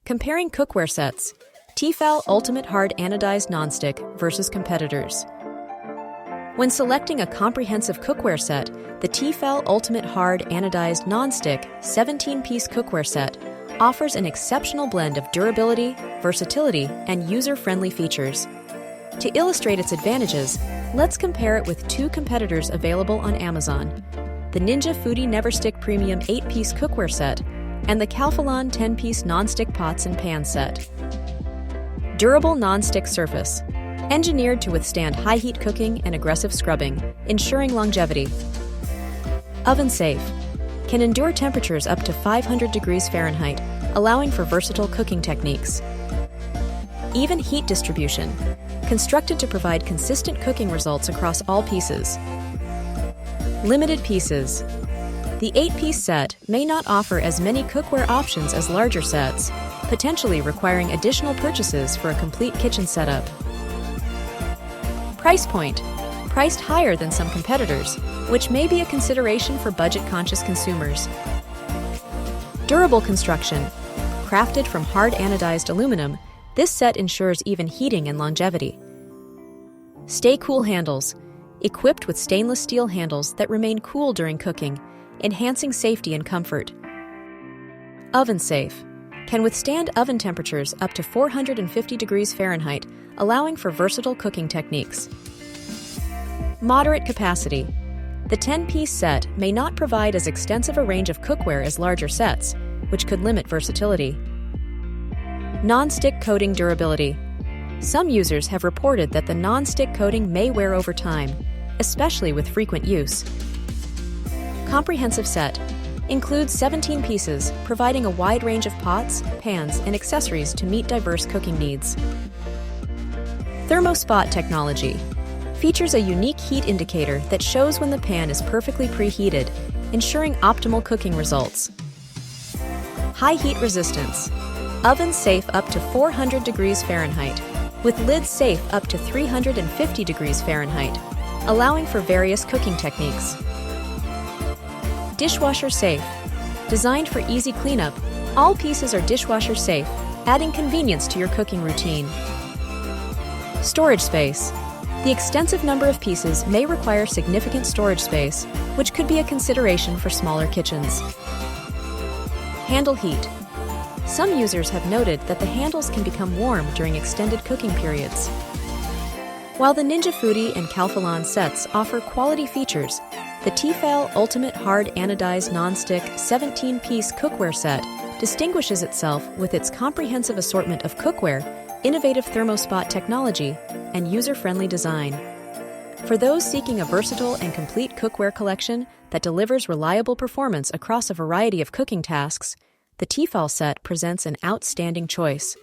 Comparing cookware sets, t-fal Ultimate Hard-Anodized Nonstick versus competitors. When selecting a comprehensive cookware set, the t-fal Ultimate Hard-Anodized Nonstick 17-piece cookware set offers an exceptional blend of durability, versatility, and user-friendly features. To illustrate its advantages, let's compare it with two competitors available on Amazon: the Ninja Foodi Neverstick Premium 8-piece cookware set and the Calphalon 10-piece nonstick-pots-and-pans set. Durable non-stick surface, engineered to withstand high-heat cooking and aggressive scrubbing, ensuring longevity. Oven safe, can endure temperatures up to 500 degrees Fahrenheit, allowing for versatile cooking techniques. Even heat distribution, constructed to provide consistent cooking results across all pieces. Limited pieces. The 8-piece set may not offer as many cookware options as larger sets, potentially requiring additional purchases for a complete kitchen setup. Price point, priced higher than some competitors, which may be a consideration for budget-conscious consumers. Durable construction, crafted from hard-anodized aluminum, this set ensures even heating and longevity. Stay cool handles, equipped with stainless steel handles that remain cool during cooking, enhancing safety and comfort. Oven safe, can withstand oven temperatures up to 450 degrees Fahrenheit, allowing for versatile cooking techniques. Moderate capacity. The 10-piece set may not provide as extensive a range of cookware as larger sets, which could limit versatility. Non-stick coating durability. Some users have reported that the non-stick coating may wear over time, especially with frequent use. Comprehensive set includes 17 pieces, providing a wide range of pots, pans, and accessories to meet diverse cooking needs. Thermo-spot-technology features a unique heat indicator that shows when the pan is perfectly preheated, ensuring optimal cooking results. High heat resistance. Oven safe up to 400 degrees Fahrenheit, with lids safe up to 350 degrees Fahrenheit, allowing for various cooking techniques. Dishwasher safe. Designed for easy cleanup, all pieces are dishwasher safe, adding convenience to your cooking routine. Storage space. The extensive number of pieces may require significant storage space, which could be a consideration for smaller kitchens. Handle heat. Some users have noted that the handles can become warm during extended cooking periods. While the Ninja Foodi and Calphalon sets offer quality features, the t-fal Ultimate Hard-Anodized Nonstick 17-piece cookware set distinguishes itself with its comprehensive assortment of cookware, innovative thermo-spot technology, and user-friendly design. For those seeking a versatile and complete cookware collection that delivers reliable performance across a variety of cooking tasks, the t-fal set presents an outstanding choice.